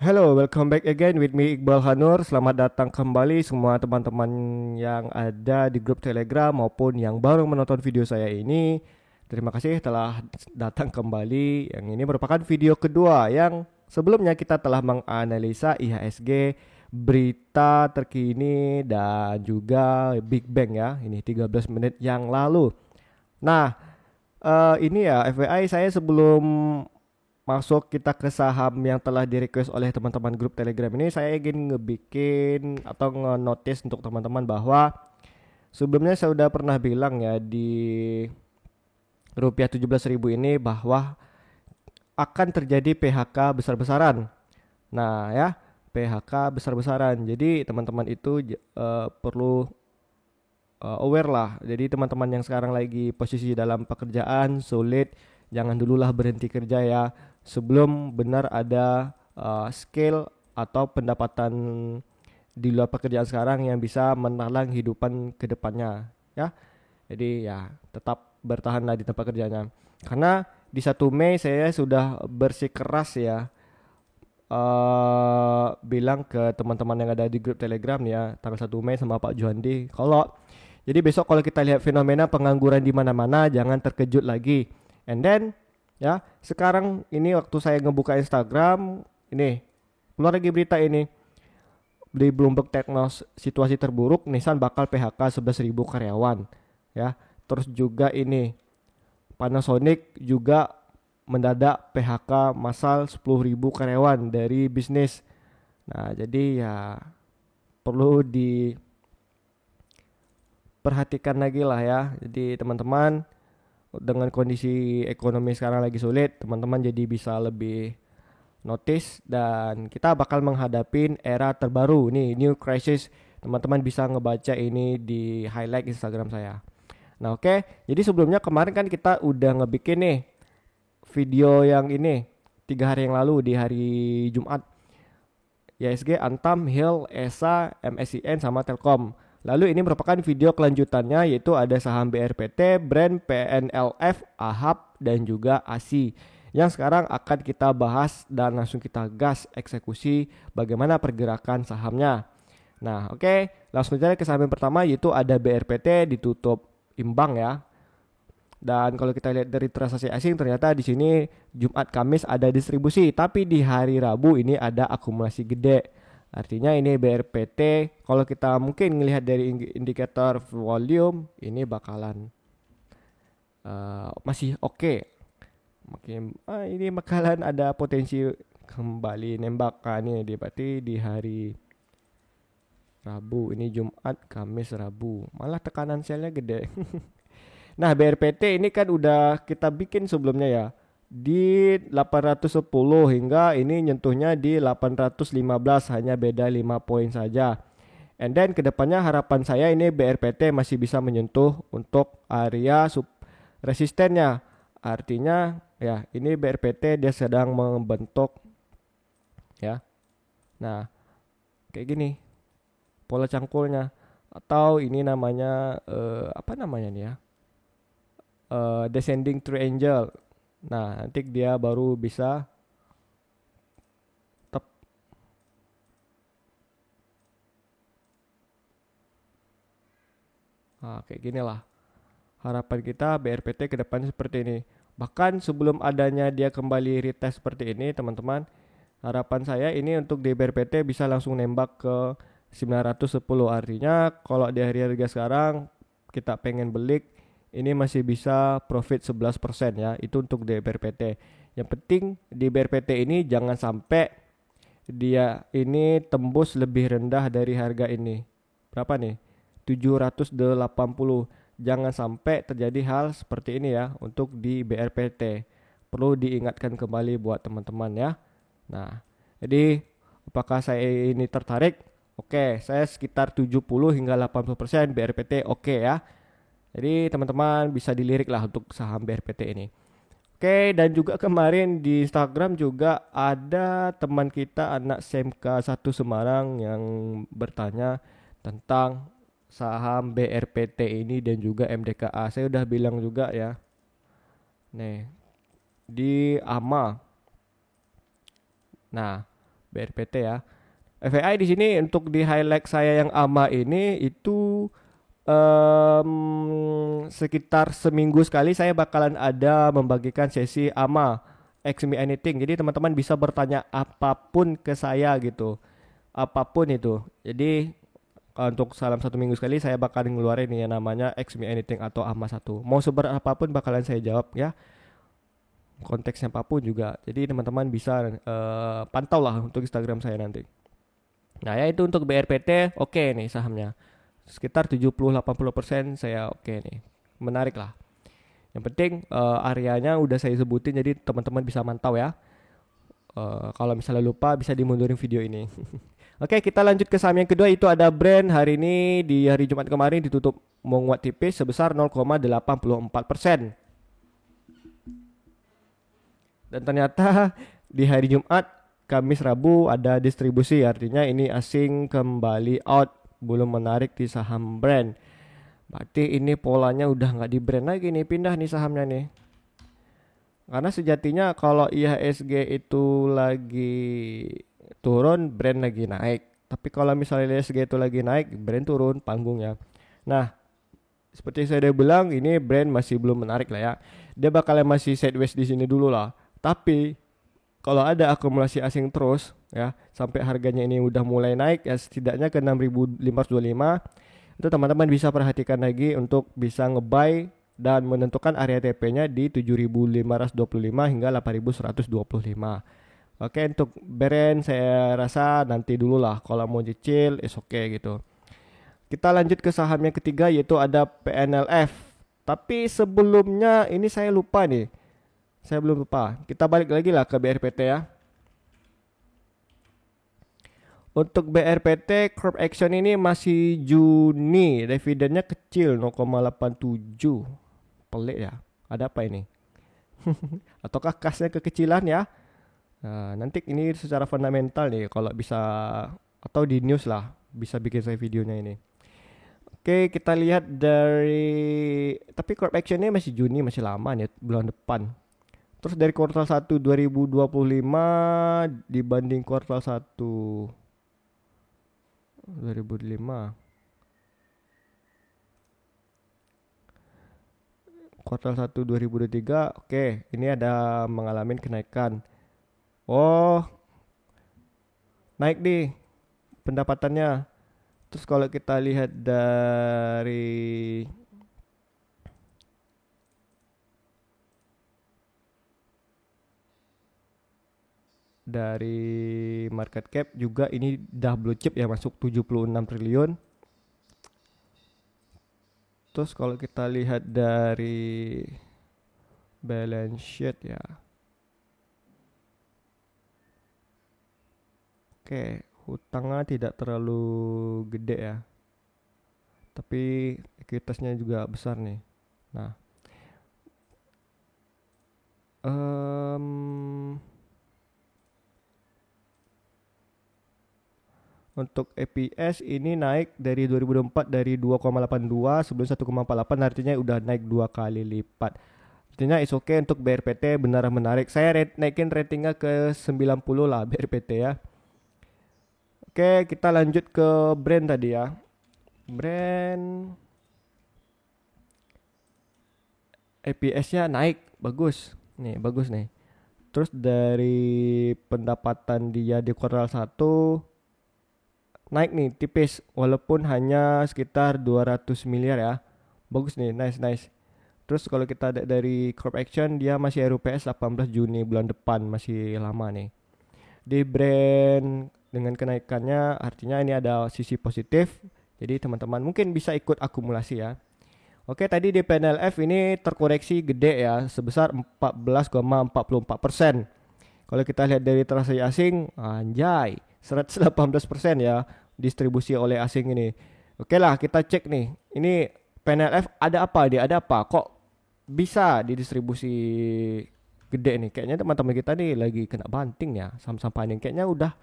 Hello, welcome back again with me Iqbal Hanur. Selamat datang kembali semua teman-teman yang ada di grup Telegram maupun yang baru menonton video saya ini. Terima kasih telah datang kembali. Yang ini merupakan video kedua yang sebelumnya kita telah menganalisa IHSG, berita terkini dan juga Big Bang ya. Ini 13 menit yang lalu. Nah, ini ya FYI saya sebelum masuk kita ke saham yang telah di request oleh teman-teman grup Telegram ini, saya ingin ngebikin atau nge-notice untuk teman-teman bahwa sebelumnya saya udah pernah bilang ya di rupiah 17.000 ini bahwa akan terjadi PHK besar-besaran. Nah ya, PHK besar-besaran. Jadi teman-teman itu perlu aware lah. Jadi teman-teman yang sekarang lagi posisi dalam pekerjaan sulit, jangan dululah berhenti kerja ya sebelum benar ada skill atau pendapatan di luar pekerjaan sekarang yang bisa menalang hidupan ke depannya ya. Jadi ya tetap bertahanlah di tempat kerjanya. Karena di 1 Mei saya sudah bersikeras ya bilang ke teman-teman yang ada di grup Telegram ya tanggal 1 Mei sama Pak Juhandi kalau jadi besok kalau kita lihat fenomena pengangguran di mana-mana jangan terkejut lagi. And then ya, sekarang ini waktu saya ngebuka Instagram ini keluar lagi berita ini di Bloomberg Technos situasi terburuk Nissan bakal PHK 11.000 karyawan ya. Terus juga ini Panasonic juga mendadak PHK massal 10.000 karyawan dari bisnis. Nah, jadi ya perlu diperhatikan lagi lah ya. Jadi teman-teman dengan kondisi ekonomi sekarang lagi sulit, teman-teman jadi bisa lebih notice dan kita bakal menghadapi era terbaru nih, new crisis. Teman-teman bisa ngebaca ini di highlight Instagram saya. Nah, oke. Jadi sebelumnya kemarin kan kita udah ngebikin nih video yang ini 3 hari yang lalu di hari Jumat. IHSG, Antam, Hill, ESA, MSIN sama Telkom. Lalu ini merupakan video kelanjutannya yaitu ada saham BRPT, Brand, PNLF, AHAP, dan juga ASI. Yang sekarang akan kita bahas dan langsung kita gas eksekusi bagaimana pergerakan sahamnya. Nah, oke, langsung aja ke saham yang pertama yaitu ada BRPT ditutup imbang ya. Dan kalau kita lihat dari transaksi asing ternyata di sini Jumat Kamis ada distribusi, tapi di hari Rabu ini ada akumulasi gede. Artinya ini BRPT kalau kita mungkin melihat dari indikator volume ini bakalan masih oke. Mungkin ini bakalan ada potensi kembali nembak kan ini berarti di hari Rabu ini Jumat, Kamis, Rabu. Malah tekanan selnya gede. Nah, BRPT ini kan udah kita bikin sebelumnya ya di 810 hingga ini nyentuhnya di 815 hanya beda 5 poin saja. And then kedepannya harapan saya ini BRPT masih bisa menyentuh untuk area sub resistennya. Artinya ya ini BRPT dia sedang membentuk ya. Nah, kayak gini pola cangkulnya atau ini namanya apa namanya nih ya? Descending triangle. Nah, nanti dia baru bisa tep. Nah, kayak gini lah. Harapan kita BRPT ke depan seperti ini. Bahkan sebelum adanya dia kembali retest seperti ini, teman-teman, harapan saya ini untuk di BRPT bisa langsung nembak ke 910. Artinya kalau di hari harga sekarang kita pengen beli ini masih bisa profit 11% ya. Itu untuk di BRPT. Yang penting di BRPT ini jangan sampai dia ini tembus lebih rendah dari harga ini. Berapa nih? 780. Jangan sampai terjadi hal seperti ini ya untuk di BRPT. Perlu diingatkan kembali buat teman-teman ya. Nah, jadi apakah saya ini tertarik? Oke, saya sekitar 70 hingga 80% BRPT oke ya. Jadi teman-teman bisa dilirik lah untuk saham BRPT ini. Oke, dan juga kemarin di Instagram juga ada teman kita anak SMK 1 Semarang yang bertanya tentang saham BRPT ini dan juga MDKA. Saya udah bilang juga ya. Nih, di AMA. Nah, BRPT ya. FYI di sini untuk di highlight saya yang AMA ini itu sekitar seminggu sekali saya bakalan ada membagikan sesi AMA Ask Me Anything. Jadi teman-teman bisa bertanya apapun ke saya gitu. Apapun itu. Jadi untuk salam 1 minggu sekali saya bakal ngeluarin yang namanya Ask Me Anything atau AMA 1. Mau seberat apapun bakalan saya jawab ya. Konteksnya apapun juga. Jadi teman-teman bisa pantau lah untuk Instagram saya nanti. Nah ya itu untuk BRPT oke nih sahamnya. Sekitar 70-80% saya oke nih. Menarik lah. Yang penting areanya udah saya sebutin jadi teman-teman bisa mantau ya. Kalau misalnya lupa bisa dimundurin video ini. Oke, kita lanjut ke saham yang kedua itu ada Brand. Hari ini di hari Jumat kemarin ditutup menguat tipis sebesar 0,84%. Dan ternyata di hari Jumat, Kamis, Rabu ada distribusi, artinya ini asing kembali out, belum menarik di saham Brand. Berarti ini polanya udah nggak di Brand lagi nih, pindah nih sahamnya nih. Karena sejatinya kalau IHSG itu lagi turun, Brand lagi naik. Tapi kalau misalnya IHSG itu lagi naik, Brand turun panggungnya. Nah, seperti saya udah bilang, ini Brand masih belum menarik lah ya. Dia bakalan masih sideways di sini dulu lah. Tapi kalau ada akumulasi asing terus ya sampai harganya ini udah mulai naik ya setidaknya ke 6.525, itu teman-teman bisa perhatikan lagi untuk bisa ngebuy dan menentukan area TP-nya di 7.525 hingga 8.125. Oke, untuk Brand saya rasa nanti dulu lah, kalau mau cicil is oke gitu. Kita lanjut ke saham yang ketiga yaitu ada PNLF. Tapi sebelumnya ini saya lupa nih. Saya belum lupa. Kita balik lagi lah ke BRPT ya. Untuk BRPT Corp Action ini masih Juni, dividennya kecil 0,87. Pelik ya. Ada apa ini? Ataukah kasnya kekecilan ya? Nah, nanti ini secara fundamental nih kalau bisa, atau di news lah bisa bikin saya videonya ini. Oke, kita lihat dari, tapi Corp Action ini masih Juni, masih lama nih, bulan depan. Terus dari kuartal 1 2025 dibanding kuartal 1 2005. Kuartal 1 2023, oke, ini ada mengalami kenaikan. Oh, naik nih pendapatannya. Terus kalau kita lihat dari market cap juga ini dah blue chip ya, masuk 76 triliun. Terus kalau kita lihat dari balance sheet ya, oke, hutangnya tidak terlalu gede ya, tapi ekuitasnya juga besar nih. Nah, untuk EPS ini naik dari 2024 dari 2,82 sebelum 1,48, artinya udah naik 2 kali lipat. Artinya is okay untuk BRPT, benar menarik. Saya naikin ratingnya ke 90 lah BRPT ya. Oke, kita lanjut ke Brand tadi ya. Brand EPS-nya naik, bagus. Nih, bagus nih. Terus dari pendapatan dia di kuartal 1 naik nih tipis walaupun hanya sekitar 200 miliar ya. Bagus nih, nice. Terus kalau kita dari Corp Action dia masih RUPS 18 Juni bulan depan, masih lama nih. Di Brand dengan kenaikannya artinya ini ada sisi positif. Jadi teman-teman mungkin bisa ikut akumulasi ya. Oke, tadi di PNLF ini terkoreksi gede ya sebesar 14,44%. Kalau kita lihat dari transaksi asing, anjay, 118% ya distribusi oleh asing ini. Oke lah, kita cek nih. Ini PNLF ada apa dia? Ada apa? Kok bisa didistribusi gede nih? Kayaknya teman-teman kita nih lagi kena banting ya. Saham-saham paning kayaknya udah.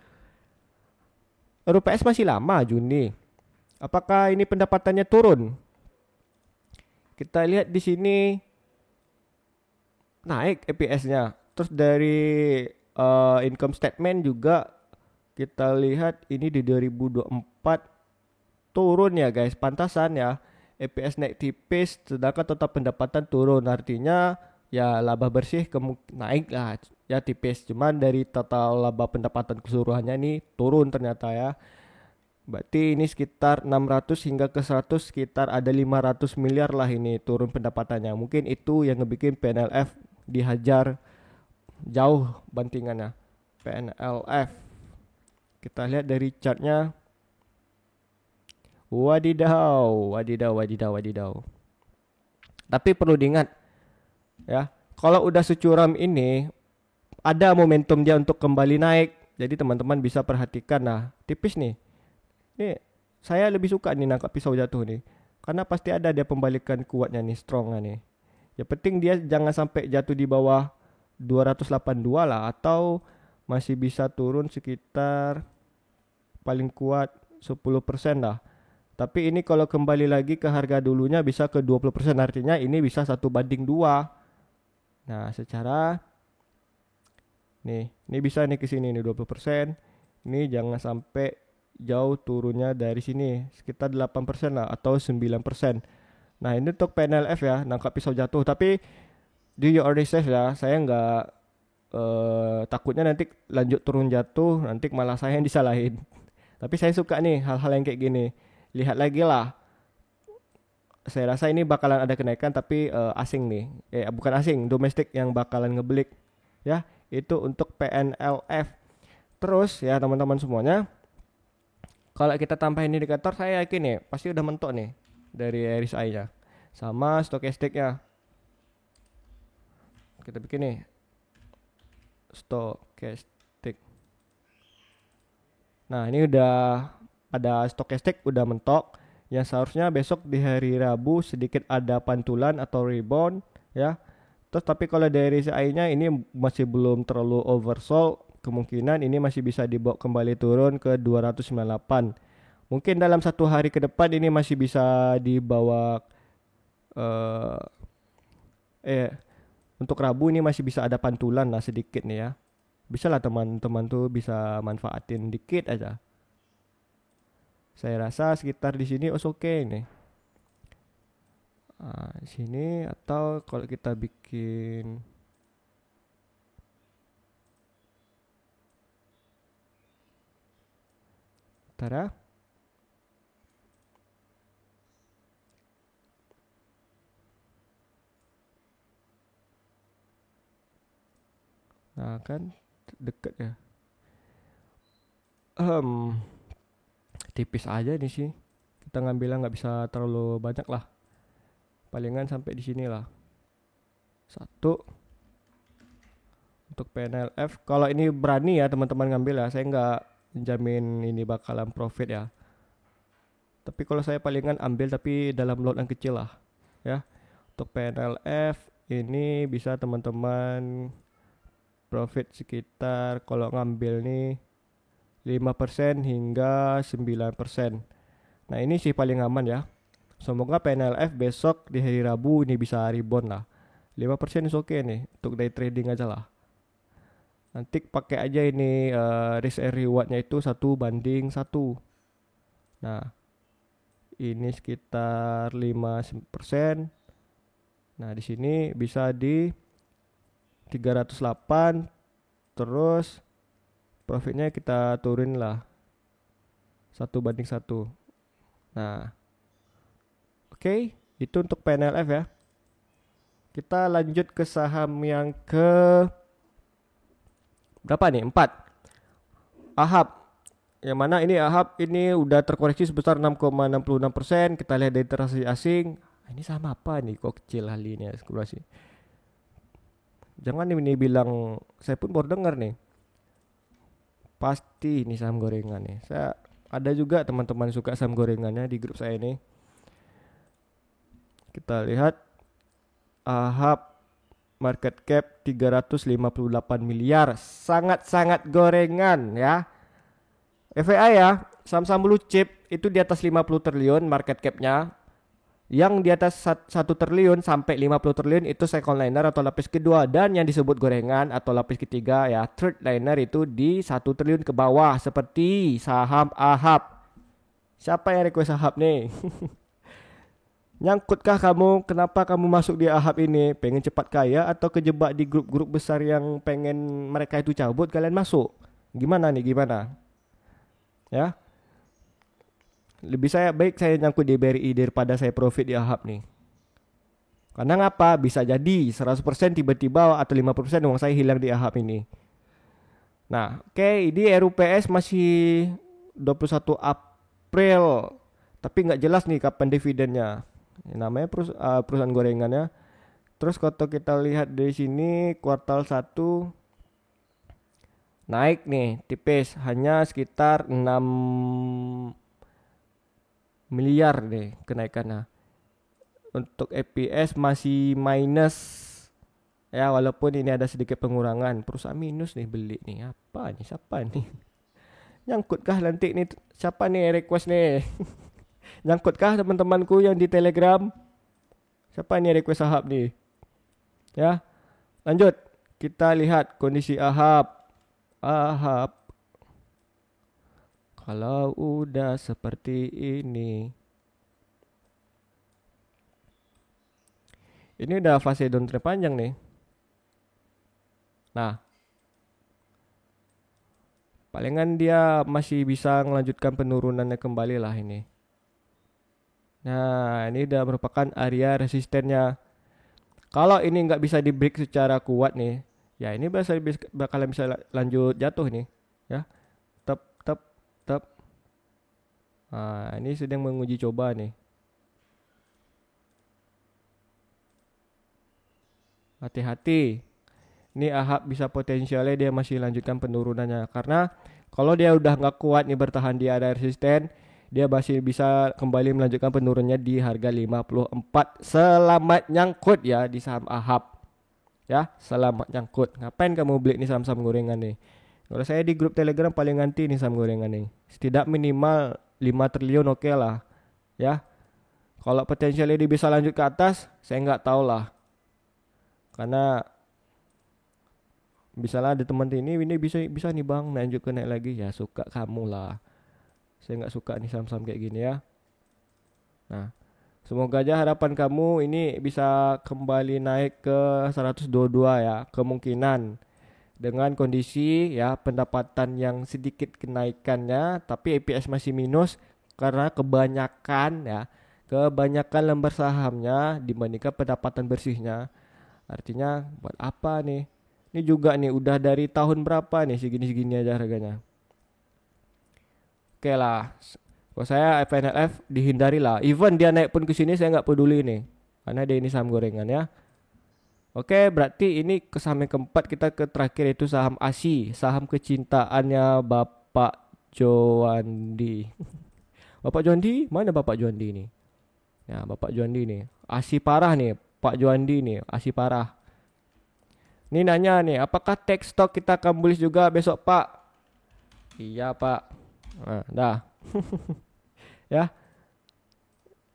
RUPS masih lama Juni. Apakah ini pendapatannya turun? Kita lihat di sini naik EPS-nya. Terus dari income statement juga kita lihat ini di 2024 turun ya guys, pantasan ya. EPS naik tipis sedangkan total pendapatan turun, artinya ya laba bersih naik lah ya tipis, cuman dari total laba pendapatan keseluruhannya ini turun ternyata ya. Berarti ini sekitar 600 hingga ke 100, sekitar ada 500 miliar lah ini turun pendapatannya. Mungkin itu yang ngebikin PNLF dihajar jauh bantingannya. PNLF. Kita lihat dari chartnya. Wadidaw, wadidaw, wadidaw, wadidaw. Tapi perlu diingat ya, kalau udah securam ini ada momentum dia untuk kembali naik. Jadi teman-teman bisa perhatikan, nah tipis nih. Ini saya lebih suka nih nangkap pisau jatuh nih, karena pasti ada dia pembalikan kuatnya nih, strongnya nih. Ya penting dia jangan sampai jatuh di bawah 282 lah, atau masih bisa turun sekitar paling kuat 10% lah. Tapi ini kalau kembali lagi ke harga dulunya bisa ke 20%, artinya ini bisa 1:2. Nah, secara ini bisa nih ke sini nih 20%. Ini jangan sampai jauh turunnya dari sini, sekitar 8% lah atau 9%. Nah, ini untuk PNLF ya, nangkap pisau jatuh. Tapi do your research ya, saya nggak takutnya nanti lanjut turun jatuh, nanti malah saya yang disalahin. Tapi saya suka nih hal-hal yang kayak gini. Lihat lagi lah. Saya rasa ini bakalan ada kenaikan, tapi asing nih. Bukan asing, domestik yang bakalan ngebelik. Ya, itu untuk PNLF. Terus ya teman-teman semuanya, kalau kita tambahin indikator, saya yakin nih pasti udah mentok nih dari RSI-nya sama stokastiknya. Kita bikin nih stokastik. Nah, ini udah ada stokastik udah mentok, yang seharusnya besok di hari Rabu sedikit ada pantulan atau rebound ya. Terus tapi kalau dari RSI-nya ini masih belum terlalu oversold, kemungkinan ini masih bisa dibawa kembali turun ke 298. Mungkin dalam satu hari ke depan ini masih bisa dibawa untuk Rabu ini masih bisa ada pantulan lah sedikit nih ya. Bisa lah teman-teman tuh bisa manfaatin dikit aja. Saya rasa sekitar di sini oke nih. Di sini, atau kalau kita bikin Tara. Nah kan deket ya. Tipis aja nih sih. Kita ngambilnya nggak bisa terlalu banyak lah. Palingan sampai di sini lah. 1 untuk PNLF. Kalau ini berani ya teman-teman ngambil ya. Saya nggak jamin ini bakalan profit ya. Tapi kalau saya palingan ambil tapi dalam lot yang kecil lah. Ya. Untuk PNLF ini bisa teman-teman profit sekitar kalau ngambil nih 5% hingga 9%. Nah ini sih paling aman ya. Semoga PNLF besok di hari Rabu ini bisa rebound lah. 5% is oke nih untuk day trading aja lah. Nanti pakai aja ini risk and rewardnya itu 1:1. Nah ini sekitar 5%. Nah di sini bisa di 308. Terus profitnya kita turin lah 1:1. Nah oke, itu untuk PNLF ya. Kita lanjut ke saham yang ke berapa nih? 4. AHAB. Yang mana ini AHAB ini udah terkoreksi sebesar 6,66%. Kita lihat dari transaksi asing. Ini sama apa nih? Kok kecil hal ini ya, eksplorasi. Jangan ini bilang, saya pun baru dengar nih. Pasti ini saham gorengan nih. Saya ada juga teman-teman suka saham gorengannya di grup saya ini. Kita lihat AHAB market cap 358 miliar. Sangat-sangat gorengan ya. FYI ya, saham-saham blue chip itu di atas 50 triliun market capnya. Yang di atas 1 triliun sampai 50 triliun itu second liner atau lapis kedua, dan yang disebut gorengan atau lapis ketiga ya third liner itu di 1 triliun ke bawah seperti saham AHAP. Siapa yang request AHAP nih? Nyangkutkah kamu? Kenapa kamu masuk di AHAP ini? Pengen cepat kaya atau kejebak di grup-grup besar yang pengen mereka itu cabut kalian masuk? Gimana nih, gimana? Ya, lebih baik saya nyangkut di BRI daripada saya profit di AHAP nih. Karena ngapa? Bisa jadi 100% tiba-tiba atau 50% uang saya hilang di AHAP ini. Nah, oke, ini RUPS masih 21 April. Tapi nggak jelas nih kapan dividennya. Namanya perusahaan gorengannya. Terus kalau kita lihat dari sini kuartal 1 naik nih tipis, hanya sekitar 6 miliar nih kenaikannya. Untuk EPS masih minus ya, walaupun ini ada sedikit pengurangan. Perusahaan minus nih, beli nih apa nih, siapa nih? Nyangkutkah nanti nih, siapa nih request nih? Nyangkutkah teman-temanku yang di Telegram? Siapa nih request AHAP nih? Ya, lanjut. Kita lihat kondisi AHAP. AHAP. Kalau udah seperti ini. Ini udah fase downtrend panjang nih. Nah, palingan dia masih bisa melanjutkan penurunannya kembali lah ini. Nah, ini udah merupakan area resistennya. Kalau ini nggak bisa di break secara kuat nih, ya ini bakalan bisa lanjut jatuh nih, ya. Tep, tep, tep. Nah, ini sedang menguji coba nih. Hati-hati. Ini AHAP bisa potensialnya dia masih lanjutkan penurunannya. Karena kalau dia udah nggak kuat nih bertahan di area resisten, dia masih bisa kembali melanjutkan penurunannya di harga 54. Selamat nyangkut ya di saham AHAP. Ya, selamat nyangkut. Ngapain kamu beli nih saham-saham gorengan nih? Kalau saya di grup Telegram paling anti nih saham gorengan nih. Setidak minimal 5 triliun oke lah. Ya. Kalau potensialnya dia bisa lanjut ke atas, saya nggak tahu lah. Karena misalnya ada teman ini bisa nih bang lanjut ke naik lagi, ya suka kamu lah. Saya nggak suka nih saham-saham kayak gini ya. Nah, semoga aja harapan kamu ini bisa kembali naik ke 122 ya, kemungkinan dengan kondisi ya pendapatan yang sedikit kenaikannya, tapi EPS masih minus karena kebanyakan lembar sahamnya dibandingkan pendapatan bersihnya. Artinya buat apa nih? Ini juga nih udah dari tahun berapa nih segini-segini aja harganya. Oke lah. Kalau saya FNLF dihindari lah. Even dia naik pun ke sini saya nggak peduli nih. Karena dia ini saham gorengan ya. Oke, berarti ini ke saham yang keempat, kita ke terakhir itu saham ASI, saham kecintaannya Bapak Joandi. Bapak Joandi, mana Bapak Joandi nih? Ya, Bapak Joandi nih. ASI parah nih, Pak Joandi nih, ASI parah. Ini nanya nih, apakah tech stock kita akan bullish juga besok Pak? Iya Pak. Nah, dah. Ya.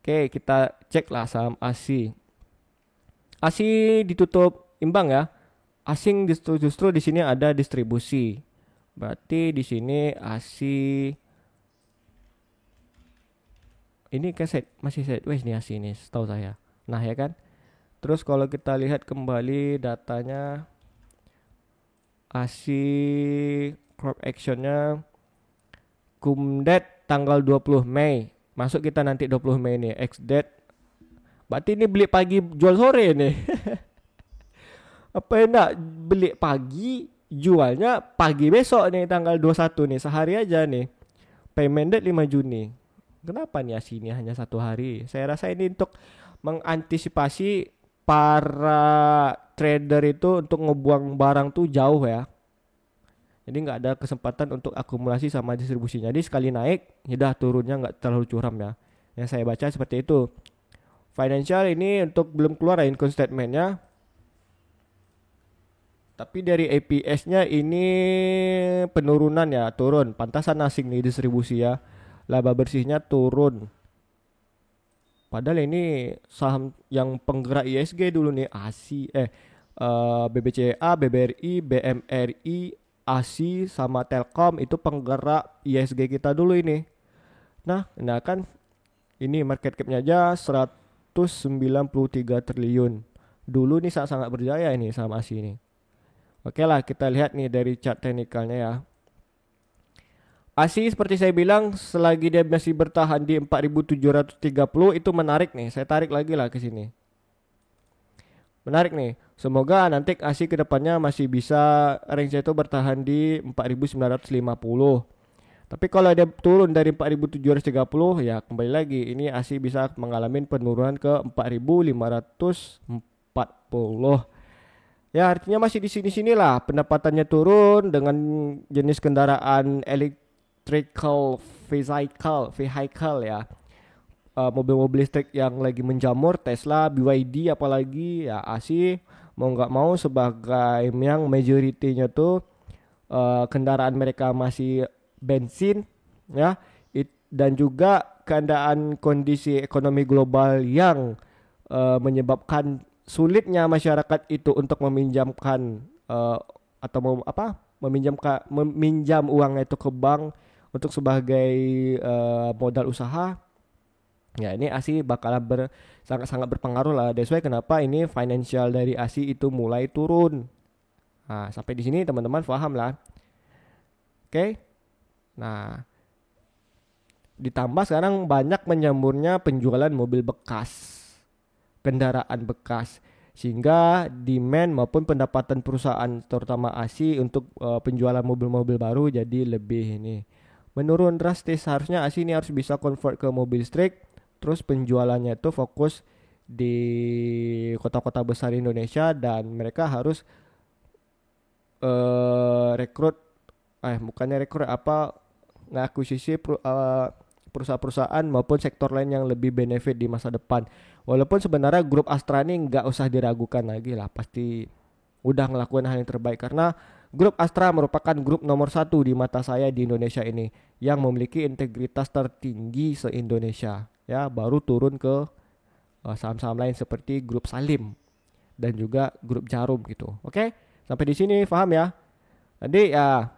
Oke, kita cek lah saham ASI. ASI ditutup imbang ya. Asing justru di sini ada distribusi. Berarti di sini ASI ini masih sideways nih ASI ini setahu saya. Nah, ya kan? Terus kalau kita lihat kembali datanya ASI crop actionnya Kumdet tanggal 20 Mei. Masuk kita nanti 20 Mei nih. Ex-date. Berarti ini beli pagi jual sore nih. Apa enak beli pagi jualnya pagi besok nih tanggal 21 nih. Sehari aja nih. Payment date 5 Juni. Kenapa nih ASI ini hanya 1 hari? Saya rasa ini untuk mengantisipasi para trader itu untuk ngebuang barang tuh jauh ya. Jadi nggak ada kesempatan untuk akumulasi sama distribusinya. Jadi sekali naik, udah turunnya nggak terlalu curam ya. Yang saya baca seperti itu. Financial ini untuk belum keluar income statementnya. Tapi dari APS-nya ini penurunan ya, turun. Pantasan asing nih distribusi ya. Laba bersihnya turun. Padahal ini saham yang penggerak ISG dulu nih, BBCA, BBRI, BMRI, ASI sama Telkom itu penggerak ISG kita dulu ini. Nah kan ini market capnya aja 193 triliun. Dulu nih sangat-sangat berjaya ini saham ASI ini. Oke lah, kita lihat nih dari chart teknikalnya ya. ASI seperti saya bilang, selagi dia masih bertahan di 4.730 itu menarik nih. Saya tarik lagi lah ke sini. Menarik nih. Semoga nanti ASI kedepannya masih bisa range itu bertahan di 4.950. Tapi kalau dia turun dari 4.730 ya kembali lagi ini ASI bisa mengalami penurunan ke 4.540. Ya artinya masih di sini-sinilah pendapatannya turun dengan jenis kendaraan electrical vehicle ya. Mobil-mobil listrik yang lagi menjamur, Tesla, BYD apalagi ya ASI mau nggak mau sebagai yang majoritinya tuh kendaraan mereka masih bensin ya dan juga keadaan kondisi ekonomi global yang menyebabkan sulitnya masyarakat itu untuk meminjamkan atau meminjam uangnya itu ke bank untuk sebagai modal usaha. Ya ini ASI bakalan sangat-sangat berpengaruh lah. That's why kenapa ini financial dari ASI itu mulai turun. Nah, sampai di sini teman-teman paham lah. Oke. Nah, ditambah sekarang banyak menyamburnya penjualan mobil bekas, kendaraan bekas, sehingga demand maupun pendapatan perusahaan terutama ASI untuk penjualan mobil-mobil baru jadi lebih ini menurun drastis. Harusnya ASI ini harus bisa convert ke mobil listrik, terus penjualannya itu fokus di kota-kota besar Indonesia dan mereka harus rekrut ngakuisisi perusahaan-perusahaan maupun sektor lain yang lebih benefit di masa depan. Walaupun sebenarnya grup Astra ini nggak usah diragukan lagi lah, pasti udah ngelakuin hal yang terbaik karena grup Astra merupakan grup nomor 1 di mata saya di Indonesia ini yang memiliki integritas tertinggi se-Indonesia. Ya, baru turun ke saham-saham lain seperti grup Salim dan juga grup Jarum gitu. Oke, sampai di sini paham ya? Jadi ya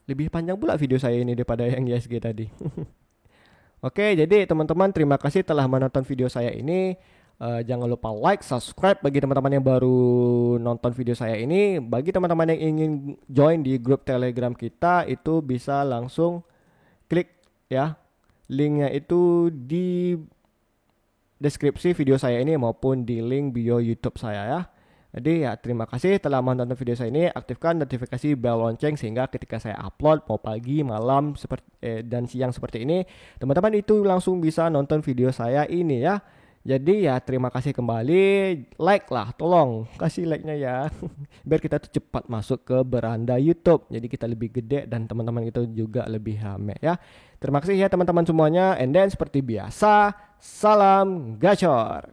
lebih panjang pula video saya ini daripada yang ISG tadi. Oke, jadi teman-teman terima kasih telah menonton video saya ini. Jangan lupa like, subscribe bagi teman-teman yang baru nonton video saya ini. Bagi teman-teman yang ingin join di grup Telegram kita itu bisa langsung klik ya. Linknya itu di deskripsi video saya ini maupun di link bio YouTube saya ya. Jadi ya terima kasih telah menonton video saya ini. Aktifkan notifikasi bell lonceng sehingga ketika saya upload mau pagi, malam dan siang seperti ini, teman-teman itu langsung bisa nonton video saya ini ya. Jadi ya terima kasih kembali. Like lah, tolong kasih like-nya ya. Biar kita tuh cepat masuk ke beranda YouTube. Jadi kita lebih gede dan teman-teman itu juga lebih rame ya. Terima kasih ya teman-teman semuanya. And then seperti biasa, salam gacor.